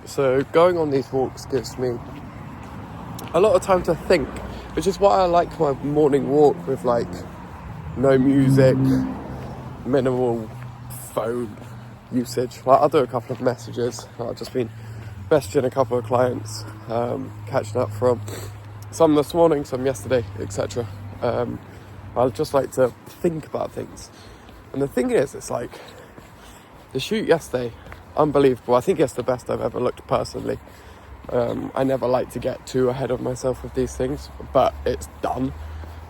So going on these walks gives me a lot of time to think, which is why I like my morning walk with like no music, minimal phone usage. Like I'll do a couple of messages. I've just been messaging a couple of clients, catching up from some this morning, some yesterday, etc. I just like to think about things. And the thing is, it's like the shoot yesterday, unbelievable. I think it's the best I've ever looked personally. I never like to get too ahead of myself with these things, but it's done.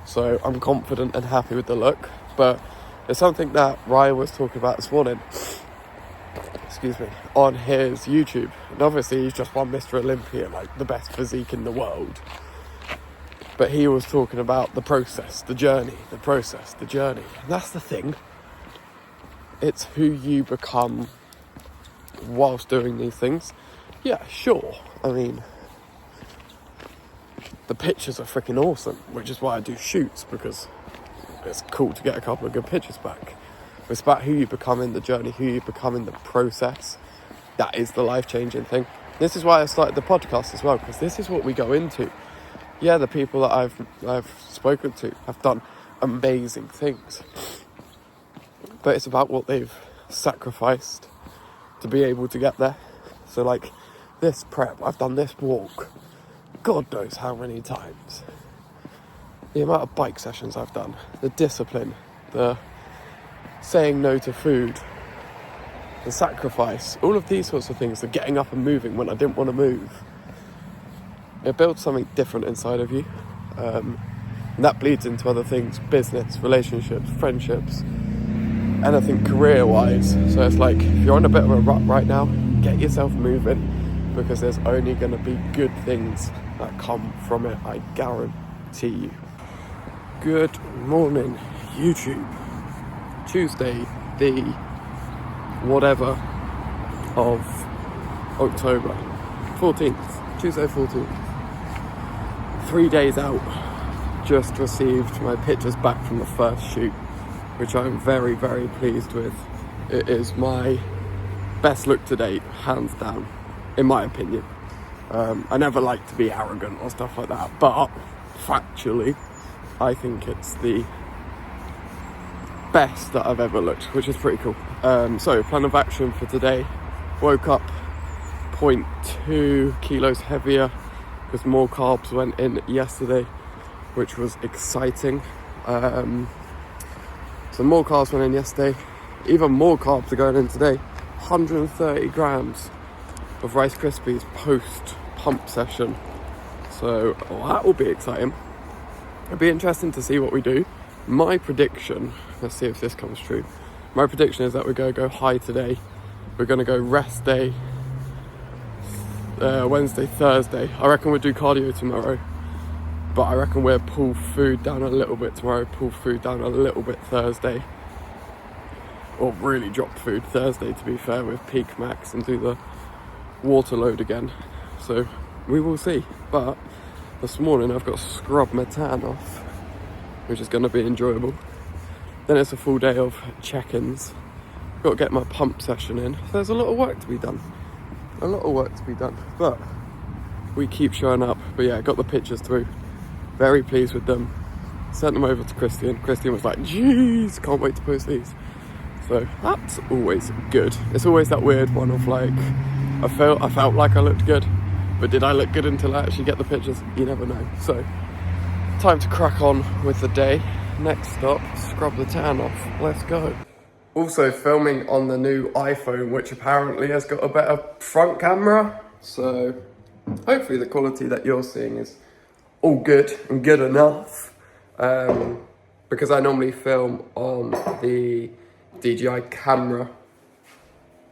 So I'm confident and happy with the look. But it's something that Ryan was talking about this morning, on his YouTube. And obviously he's just won Mr. Olympia, like the best physique in the world. But he was talking about the process, the journey, the process, the journey. And that's the thing. It's who you become whilst doing these things. Yeah, sure. I mean, the pictures are freaking awesome, which is why I do shoots, because it's cool to get a couple of good pictures back. It's about who you become in the journey, who you become in the process. That is the life-changing thing. This is why I started the podcast as well, because this is what we go into. Yeah, the people that I've spoken to have done amazing things, but it's about what they've sacrificed to be able to get there. So like this prep, I've done this walk God knows how many times. The amount of bike sessions I've done, the discipline, the saying no to food, the sacrifice, all of these sorts of things, the getting up and moving when I didn't want to move. It builds something different inside of you, and that bleeds into other things: business, relationships, friendships, anything career-wise. So it's like, if you're on a bit of a rut right now, get yourself moving, because there's only going to be good things that come from it, I guarantee you. Good morning, YouTube. Tuesday, the whatever of October 14th, Tuesday 14th. 3 days out, just received my pictures back from the first shoot, which I'm very, very pleased with. It is my best look to date, hands down, in my opinion. I never like to be arrogant or stuff like that, but factually, I think it's the best that I've ever looked, which is pretty cool. So plan of action for today: woke up 0.2 kilos heavier because more carbs went in yesterday, which was exciting. So more carbs went in yesterday, even more carbs are going in today. 130 grams of Rice Krispies post pump session, so that will be exciting. It'll be interesting to see what we do. My prediction, let's see if this comes true. My prediction is that we're going to go high today. We're going to go rest day, Wednesday, Thursday. I reckon we'll do cardio tomorrow, but I reckon we'll pull food down a little bit tomorrow, pull food down a little bit Thursday, or really drop food Thursday, to be fair, with peak max, and do the water load again. So we will see. But this morning I've got to scrub my tan off, which is going to be enjoyable. Then it's a full day of check-ins. Got to get my pump session in. So there's a lot of work to be done. But we keep showing up. But yeah, got the pictures through. Very pleased with them. Sent them over to Christian. Christian was like, "Jeez, can't wait to post these." So that's always good. It's always that weird one of like, I felt like I looked good, but did I look good until I actually get the pictures? You never know. So time to crack on with the day. Next stop, scrub the tan off. Let's go. Also filming on the new iPhone, which apparently has got a better front camera. So hopefully the quality that you're seeing is all good and good enough. Because I normally film on the DJI camera,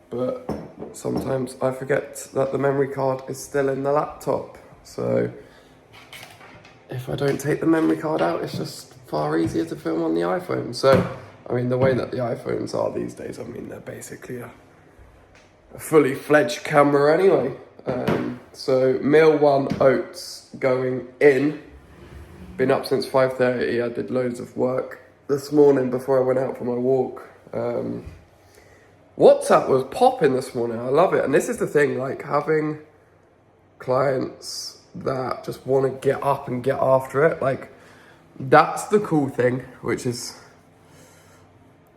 but sometimes I forget that the memory card is still in the laptop. So if I don't take the memory card out, it's just far easier to film on the iPhone. So, I mean, the way that the iPhones are these days, I mean, they're basically a fully fledged camera anyway. So meal 1 oats going in. Been up since 5:30. I did loads of work this morning before I went out for my walk. WhatsApp was popping this morning. I love it. And this is the thing, like having clients that just want to get up and get after it. Like that's the cool thing, which is,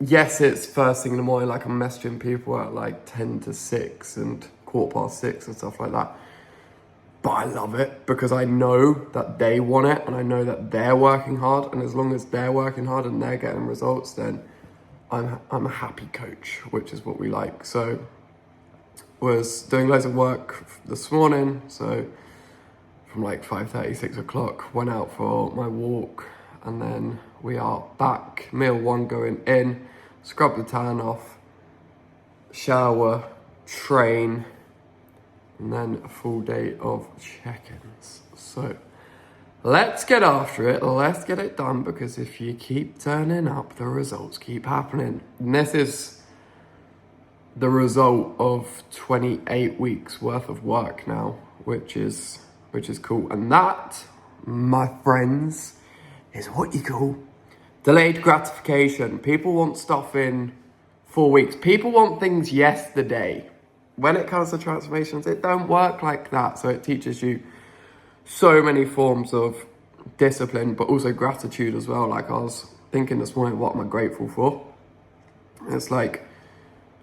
yes, it's first thing in the morning. Like I'm messaging people at like 10 to 6 and 6:15 and stuff like that. But I love it because I know that they want it and I know that they're working hard. And as long as they're working hard and they're getting results, then I'm a happy coach, which is what we like. So was doing loads of work this morning. So from like 5:30, 6 o'clock, went out for my walk and then we are back. Meal one going in, scrub the tan off, shower, train, and then a full day of check-ins. So let's get after it. Let's get it done because if you keep turning up, the results keep happening. And this is the result of 28 weeks worth of work now, which is cool. And that, my friends, is what you call delayed gratification. People want stuff in 4 weeks. People want things yesterday. When it comes to transformations, it don't work like that. So it teaches you so many forms of discipline, but also gratitude as well. Like I was thinking this morning, what am I grateful for? It's like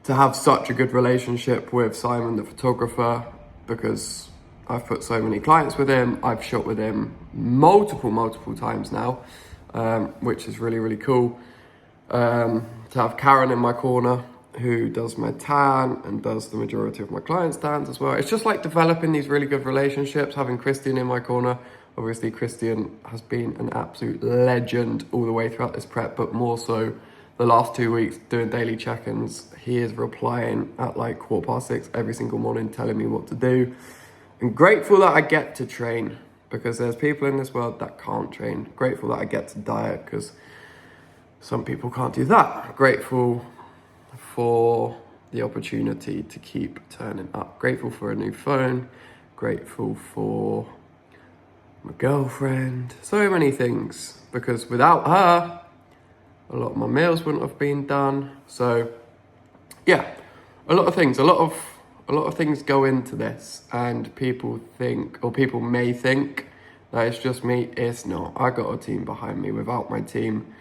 to have such a good relationship with Simon, the photographer, because I've put so many clients with him. I've shot with him multiple times now, which is really, really cool. To have Karen in my corner, who does my tan and does the majority of my clients' tans as well. It's just like developing these really good relationships, having Christian in my corner. Obviously, Christian has been an absolute legend all the way throughout this prep, but more so the last 2 weeks doing daily check-ins. He is replying at like 6:15 every single morning, telling me what to do. I'm grateful that I get to train because there's people in this world that can't train. Grateful that I get to diet because some people can't do that. Grateful for the opportunity to keep turning up. Grateful for a new phone. Grateful for my girlfriend. So many things because without her, a lot of my meals wouldn't have been done. So yeah, a lot of things. A lot of things go into this, and people think, or people may think, that it's just me. It's not. I got a team behind me. Without my team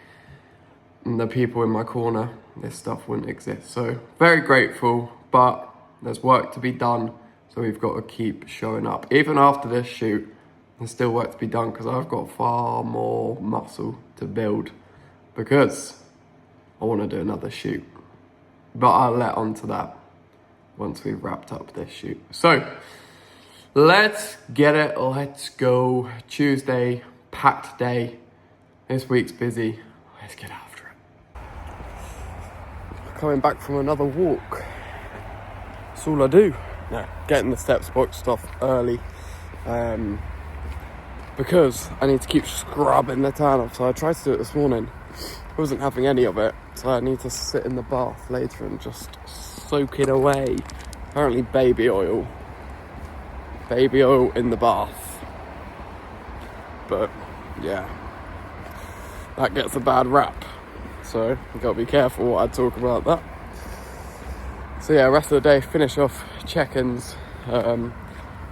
and the people in my corner, this stuff wouldn't exist. So very grateful, but there's work to be done. So we've got to keep showing up. Even after this shoot, there's still work to be done because I've got far more muscle to build because I want to do another shoot. But I'll let on to that once we've wrapped up this shoot. So let's get it. Let's go. Tuesday, packed day. This week's busy. Let's get after it. Coming back from another walk. That's all I do. No, getting the steps boxed off early. Because I need to keep scrubbing the tan off. So I tried to do it this morning. I wasn't having any of it. So I need to sit in the bath later and just soak it away. Apparently baby oil. Baby oil in the bath. But yeah, that gets a bad rap. So you've got to be careful what I talk about that. So yeah, rest of the day, finish off check-ins. Got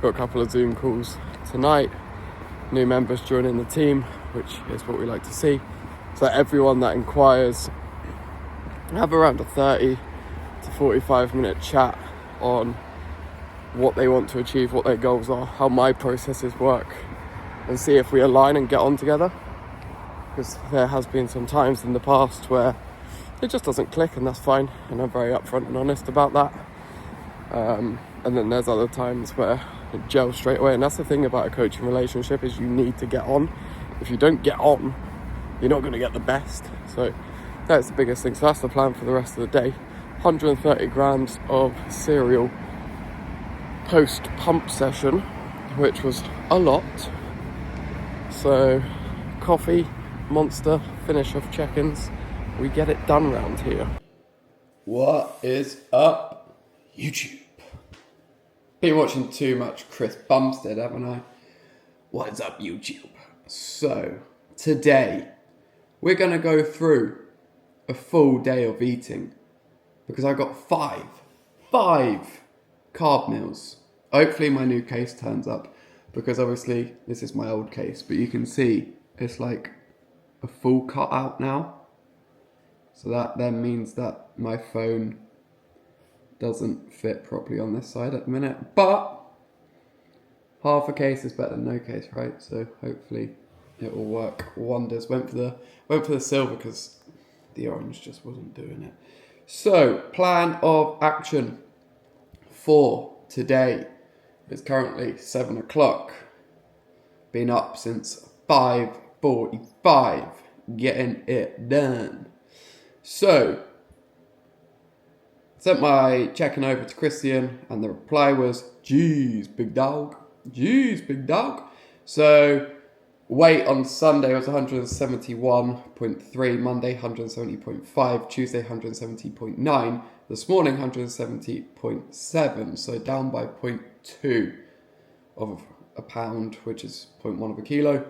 a couple of Zoom calls tonight. New members joining the team, which is what we like to see. So everyone that inquires, have around a 30 to 45 minute chat on what they want to achieve, what their goals are, how my processes work, and see if we align and get on together. Because there has been some times in the past where it just doesn't click, and that's fine, and I'm very upfront and honest about that. And then there's other times where it gels straight away, and that's the thing about a coaching relationship is you need to get on. If you don't get on, you're not going to get the best. So that's the biggest thing. So that's the plan for the rest of the day. 130 grams of cereal post pump session, which was a lot. So coffee, Monster, finish off check-ins. We get it done round here. What is up, YouTube? Been watching too much Chris Bumstead, haven't I? What is up, YouTube? So today we're going to go through a full day of eating because I got five carb meals. Hopefully my new case turns up, because obviously this is my old case, but you can see it's like a full cut out now. So that then means that my phone doesn't fit properly on this side at the minute. But half a case is better than no case, right? So hopefully it will work wonders. Went for the silver because the orange just wasn't doing it. So plan of action for today is currently 7 o'clock. Been up since 5:45, getting it done. So, sent my check-in over to Christian, and the reply was, "Jeez, big dog. Jeez, big dog." So, weight on Sunday was 171.3, Monday 170.5, Tuesday 170.9, this morning 170.7, so down by 0.2 of a pound, which is 0.1 of a kilo,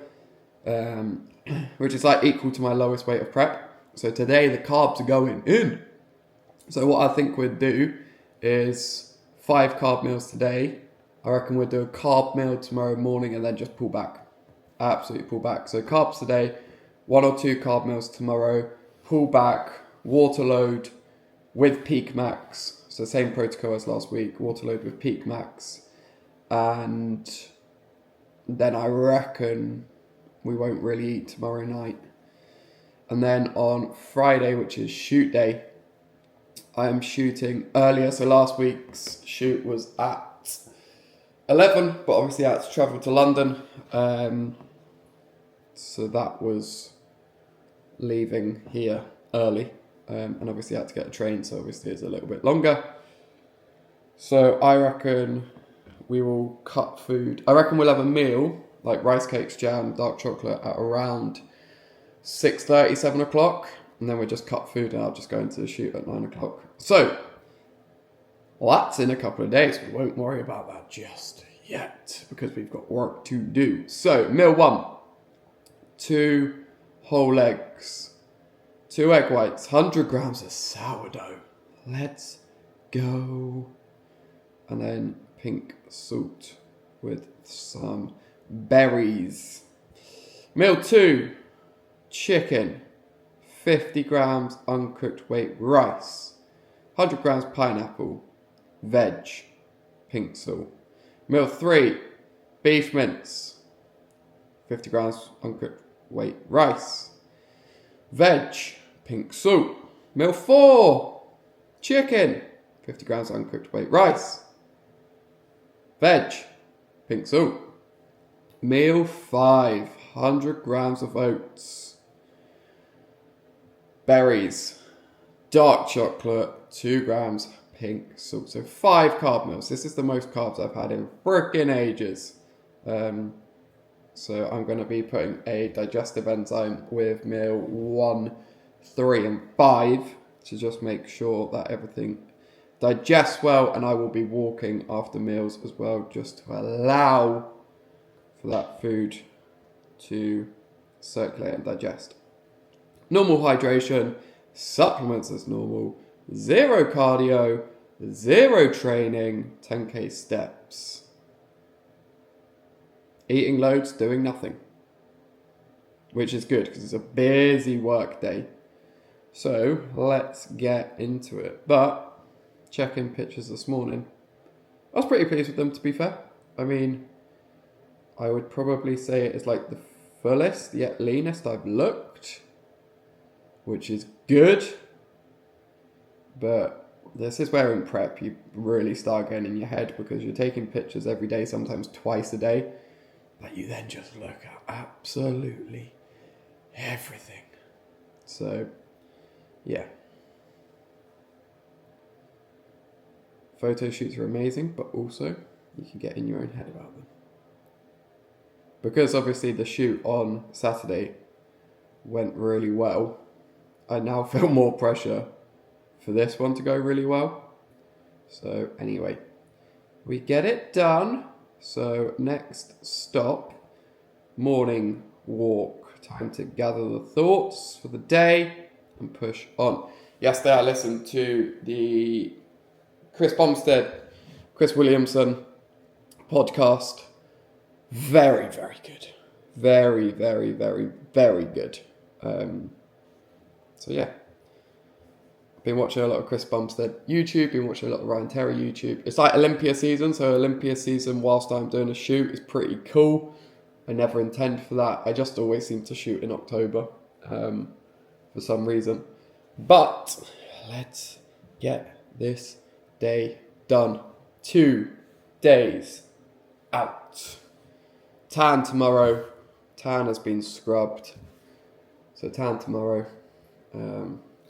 which is like equal to my lowest weight of prep. So today the carbs are going in. So what I think we'd do is 5 carb meals today. I reckon we'll do a carb meal tomorrow morning and then just pull back. Absolutely pull back. So carbs today, 1 or 2 carb meals tomorrow, pull back, water load with peak max. So same protocol as last week, water load with peak max. And then I reckon we won't really eat tomorrow night. And then on Friday, which is shoot day, I am shooting earlier. So last week's shoot was at 11, but obviously I had to travel to London. So that was leaving here early. And obviously I had to get a train, so obviously it's a little bit longer. So I reckon we will cut food. I reckon we'll have a meal, like rice cakes, jam, dark chocolate, at around 6:30, 7 o'clock, and then we'll just cut food and I'll just go into the shoot at 9 o'clock. So, that's in a couple of days. We won't worry about that just yet because we've got work to do. So, meal 1, 2 whole eggs, 2 egg whites, 100 grams of sourdough. Let's go. And then pink salt with some berries. Meal 2, chicken, 50 grams uncooked weight rice, 100 grams pineapple, veg, pink salt. Meal 3, beef mince, 50 grams uncooked weight rice, veg, pink salt. Meal 4, chicken, 50 grams uncooked weight rice, veg, pink salt. Meal 5, 100 grams of oats, berries, dark chocolate, 2 grams pink salt. So 5 carb meals. This is the most carbs I've had in freaking ages. So I'm going to be putting a digestive enzyme with meal 1, 3 and 5 to just make sure that everything digests well, and I will be walking after meals as well just to allow for that food to circulate and digest. Normal hydration, supplements as normal, 0 cardio, 0 training, 10k steps. Eating loads, doing nothing. Which is good because it's a busy work day. So let's get into it. But check-in pictures this morning. I was pretty pleased with them, to be fair. I mean, I would probably say it's like the fullest yet leanest I've looked, which is good. But this is where in prep you really start getting in your head, because you're taking pictures every day, sometimes twice a day, but you then just look at absolutely everything. So, yeah. Photo shoots are amazing, but also you can get in your own head about them. Because obviously the shoot on Saturday went really well, I now feel more pressure for this one to go really well. So anyway, we get it done. So next stop, morning walk. Time to gather the thoughts for the day and push on. Yesterday I listened to the Chris Bumstead, Chris Williamson podcast. Very, very good. Very, very, very, very good. So yeah. Been watching a lot of Chris Bumstead YouTube, been watching a lot of Ryan Terry YouTube. It's like Olympia season, so Olympia season whilst I'm doing a shoot is pretty cool. I never intend for that. I just always seem to shoot in October for some reason. But let's get this day done. 2 days out. Tan tomorrow. Tan has been scrubbed. So tan tomorrow.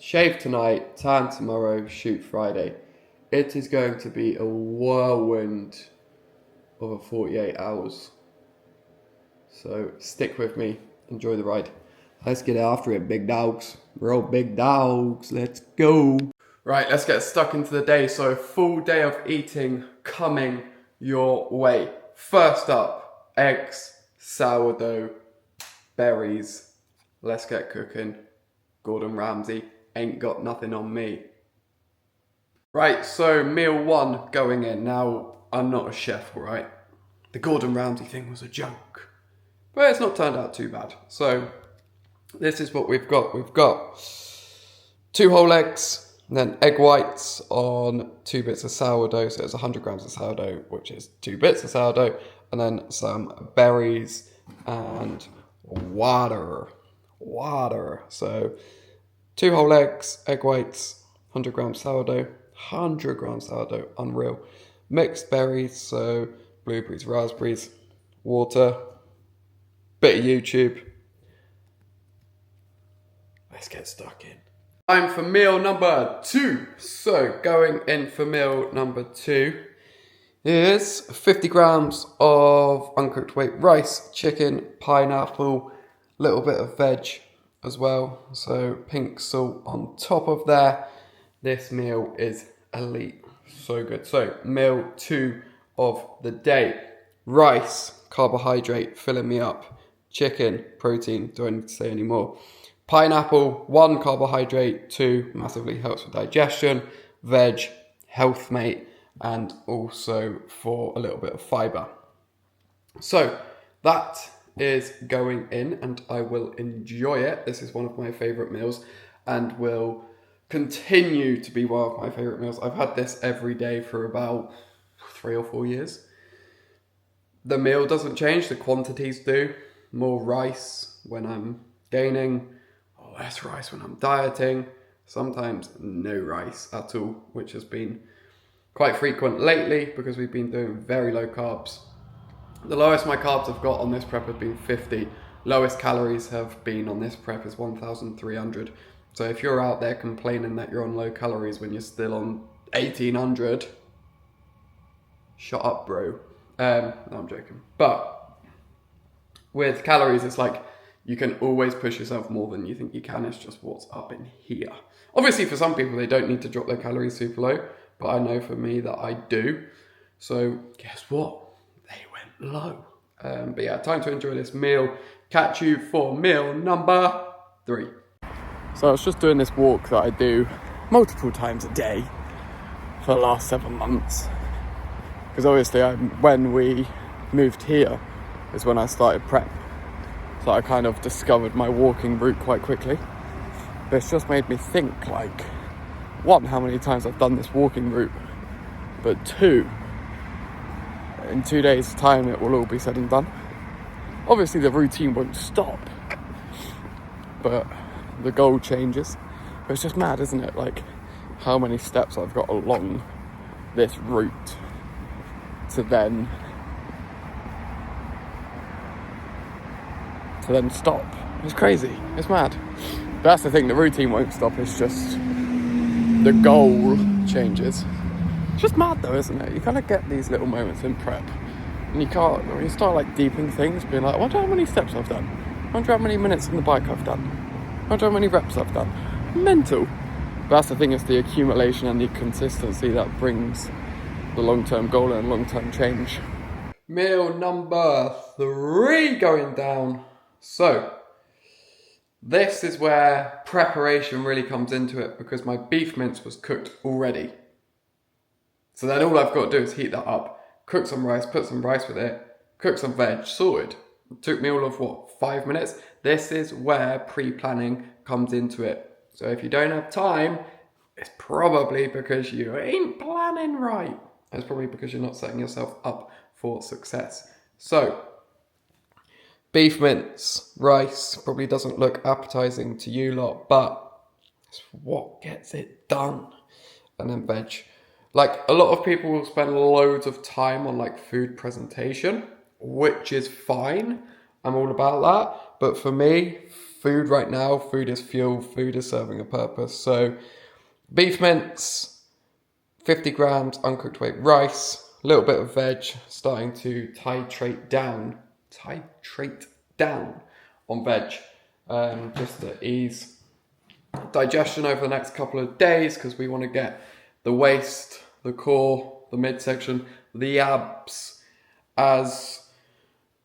Shave tonight, tan tomorrow, shoot Friday. It is going to be a whirlwind of a 48 hours. So stick with me, enjoy the ride. Let's get after it, big dogs. We're all big dogs, let's go. Right, let's get stuck into the day. So full day of eating coming your way. First up, eggs, sourdough, berries. Let's get cooking. Gordon Ramsay. Ain't got nothing on me. Right, so meal one going in. Now, I'm not a chef, right? The Gordon Ramsay thing was a joke. But it's not turned out too bad. So, this is what we've got. We've got 2 whole eggs, then egg whites on 2 bits of sourdough. So it's 100 grams of sourdough, which is 2 bits of sourdough. And then some berries and water. So 2 whole eggs, egg whites, 100 grams sourdough, 100 grams sourdough, unreal. Mixed berries, so blueberries, raspberries, water, bit of YouTube. Let's get stuck in. Time for meal number 2. So going in for meal number 2 is 50 grams of uncooked white rice, chicken, pineapple, little bit of veg as well, so pink salt on top of there. This meal is elite, so good. So meal 2 of the day. Rice, carbohydrate, filling me up. Chicken, protein, do I need to say any more? Pineapple, 1 carbohydrate, 2 massively helps with digestion. Veg, health mate, and also for a little bit of fibre. So that is going in and I will enjoy it. This is one of my favourite meals and will continue to be one of my favourite meals. I've had this every day for about 3 or 4 years. The meal doesn't change, the quantities do. More rice when I'm gaining, or less rice when I'm dieting. Sometimes no rice at all, which has been quite frequent lately because we've been doing very low carbs. The lowest my carbs have got on this prep have been 50. Lowest calories have been on this prep is 1,300. So if you're out there complaining that you're on low calories when you're still on 1,800, shut up, bro. No, I'm joking. But with calories, it's like you can always push yourself more than you think you can. It's just what's up in here. Obviously, for some people, they don't need to drop their calories super low. But I know for me that I do. So guess what? Low. But yeah, time to enjoy this meal. Catch you for meal number 3. So I was just doing this walk that I do multiple times a day for the last 7 months. Because obviously when we moved here is when I started prep. So I kind of discovered my walking route quite quickly. But it's just made me think, like, 1, how many times I've done this walking route. But 2, in 2 days' time, it will all be said and done. Obviously, the routine won't stop, but the goal changes. But it's just mad, isn't it? Like, how many steps I've got along this route to then stop. It's crazy. It's mad. But that's the thing. The routine won't stop. It's just the goal changes. It's just mad though, isn't it? You kind of get these little moments in prep and you start like deeping things, being like, I wonder how many steps I've done. I wonder how many minutes on the bike I've done. I wonder how many reps I've done. Mental. But that's the thing, is the accumulation and the consistency that brings the long-term goal and long-term change. Meal number 3 going down. So, This is where preparation really comes into it, because my beef mince was cooked already. So then all I've got to do is heat that up, cook some rice, put some rice with it, cook some veg, sorted. It took me all of, 5 minutes? This is where pre-planning comes into it. So if you don't have time, it's probably because you ain't planning right. It's probably because you're not setting yourself up for success. So, beef mince, rice, probably doesn't look appetizing to you lot, but it's what gets it done. And then veg. Like, a lot of people will spend loads of time on like food presentation, which is fine. I'm all about that. But for me, food right now, food is fuel, food is serving a purpose. So beef mince, 50 grams uncooked weight rice, a little bit of veg, starting to titrate down on veg, just to ease digestion over the next couple of days, because we want to get the waist, the core, the midsection, the abs as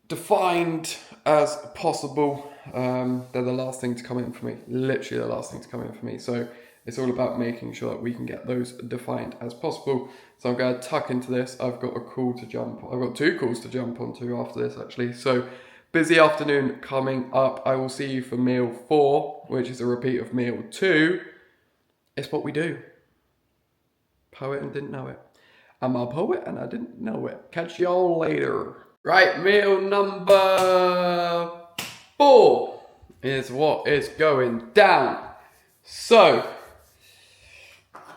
defined as possible. They're the last thing to come in for me, literally the last thing to come in for me. So it's all about making sure that we can get those defined as possible. So I'm going to tuck into this. I've got a call to jump. I've got 2 calls to jump onto after this, actually. So busy afternoon coming up. I will see you for meal 4, which is a repeat of meal 2. It's what we do. Poet and didn't know it. I'm a poet and I didn't know it. Catch y'all later. Right, meal number 4 is what is going down. So,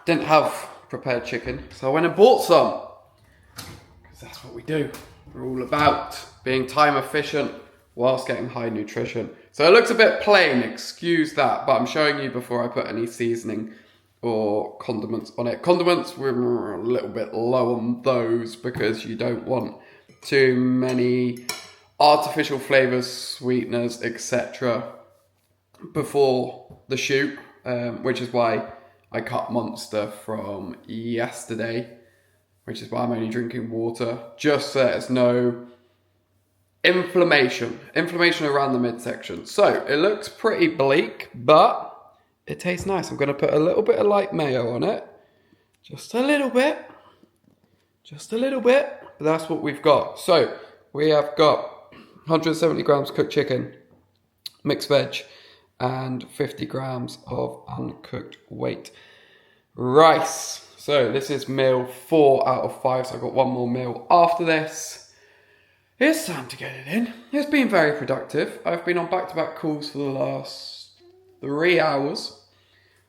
didn't have prepared chicken, so I went and bought some. Because that's what we do. We're all about being time efficient whilst getting high nutrition. So it looks a bit plain, excuse that, but I'm showing you before I put any seasoning or condiments on it. Condiments, we're a little bit low on those because you don't want too many artificial flavors, sweeteners, etc. before the shoot, which is why I cut Monster from yesterday, which is why I'm only drinking water, just so there's no inflammation around the midsection. So it looks pretty bleak, but it tastes nice. I'm going to put a little bit of light mayo on it, just a little bit, but that's what we've got. So we have got 170 grams cooked chicken, mixed veg, and 50 grams of uncooked weight rice. So this is meal 4 out of 5, so I've got 1 more meal after this. It's time to get it in. It's been very productive. I've been on back-to-back calls for the last 3 hours,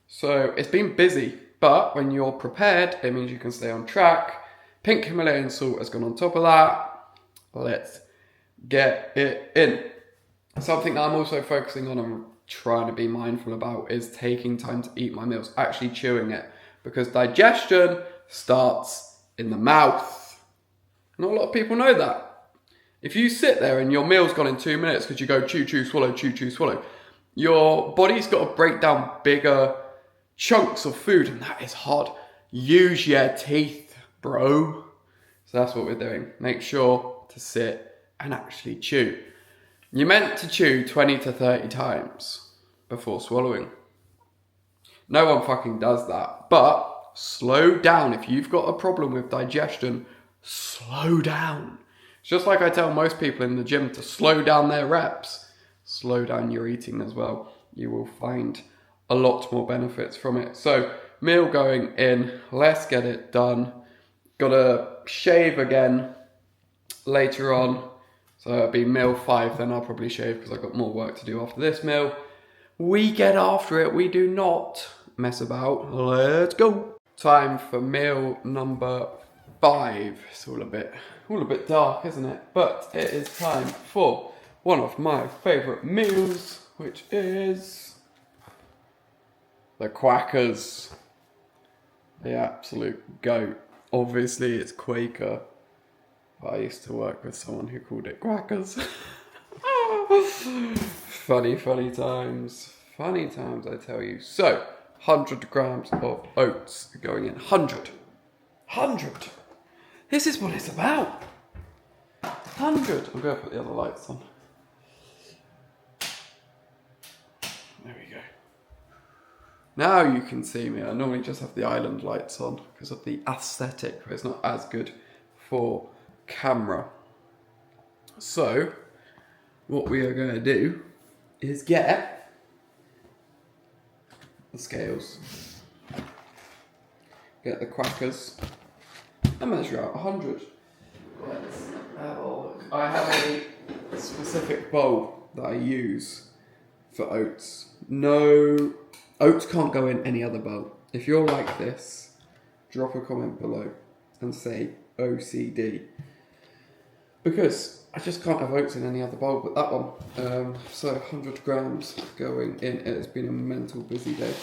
so it's been busy, but when you're prepared, it means you can stay on track. Pink Himalayan salt has gone on top of that. Let's get it in. Something that I'm also focusing on and trying to be mindful about is taking time to eat my meals, actually chewing it, because digestion starts in the mouth. Not a lot of people know that. If you sit there and your meal's gone in 2 minutes because you go chew, chew, swallow, your body's got to break down bigger chunks of food, and that is hard. Use your teeth, bro. So that's what we're doing. Make sure to sit and actually chew. You're meant to chew 20 to 30 times before swallowing. No one fucking does that. But slow down. If you've got a problem with digestion, slow down. It's just like I tell most people in the gym to slow down their reps. Slow down your eating as well. You will find a lot more benefits from it. So, meal going in. Let's get it done. Gotta shave again later on. So it'll be meal 5, then I'll probably shave because I've got more work to do after this meal. We get after it. We do not mess about. Let's go. Time for meal number 5. It's all a bit dark, isn't it? But it is time for one of my favourite meals, which is the Quackers. The absolute goat. Obviously, it's Quaker. But I used to work with someone who called it Quackers. Funny times. Funny times, I tell you. So, 100 grams of oats going in. 100. This is what it's about. 100. I'm going to put the other lights on. Now you can see me. I normally just have the island lights on because of the aesthetic, but it's not as good for camera. So, what we are going to do is get the scales, get the crackers, and measure out 100. Let's have a look. I have a specific bowl that I use for oats. No, oats can't go in any other bowl. If you're like this, drop a comment below and say OCD. Because I just can't have oats in any other bowl but that one. So 100 grams going in. It has been a mental busy day.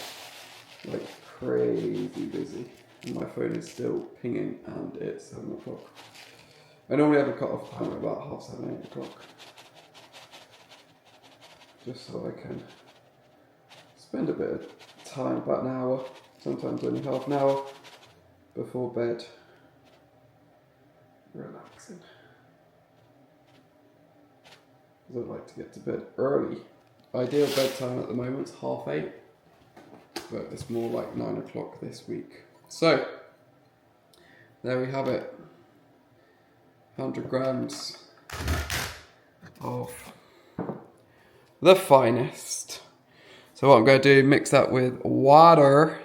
Like crazy busy. And my phone is still pinging and it's 7 o'clock. I normally have a cut-off time at about 7:30, 8 o'clock. Just so I can spend a bit of time, about an hour, sometimes only half an hour, before bed, relaxing. Because I'd like to get to bed early. Ideal bedtime at the moment is 8:30, but it's more like 9 o'clock this week. So, there we have it. 100 grams of the finest. So what I'm going to do, mix that with water,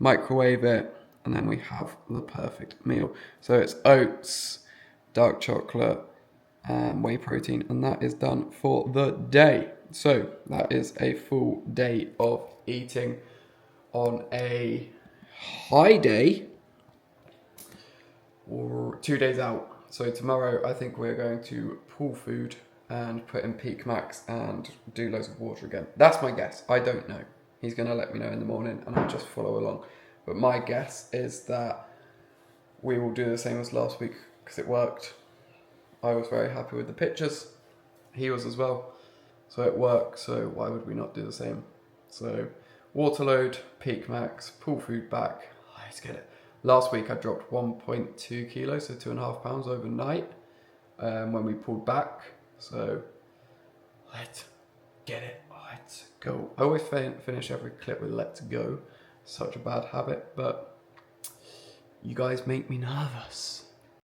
microwave it, and then we have the perfect meal. So it's oats, dark chocolate, and whey protein, and that is done for the day. So that is a full day of eating. On a high day, or 2 days out. So tomorrow I think we're going to pull food and put in peak max and do loads of water again. That's my guess. I don't know. He's going to let me know in the morning and I'll just follow along. But my guess is that we will do the same as last week because it worked. I was very happy with the pictures. He was as well. So it worked. So why would we not do the same? So water load, peak max, pull food back. Let's get it. Last week I dropped 1.2 kilos, so 2.5 pounds overnight when we pulled back. So let's get it. Let's go. I always finish every clip with let's go. Such a bad habit, but you guys make me nervous.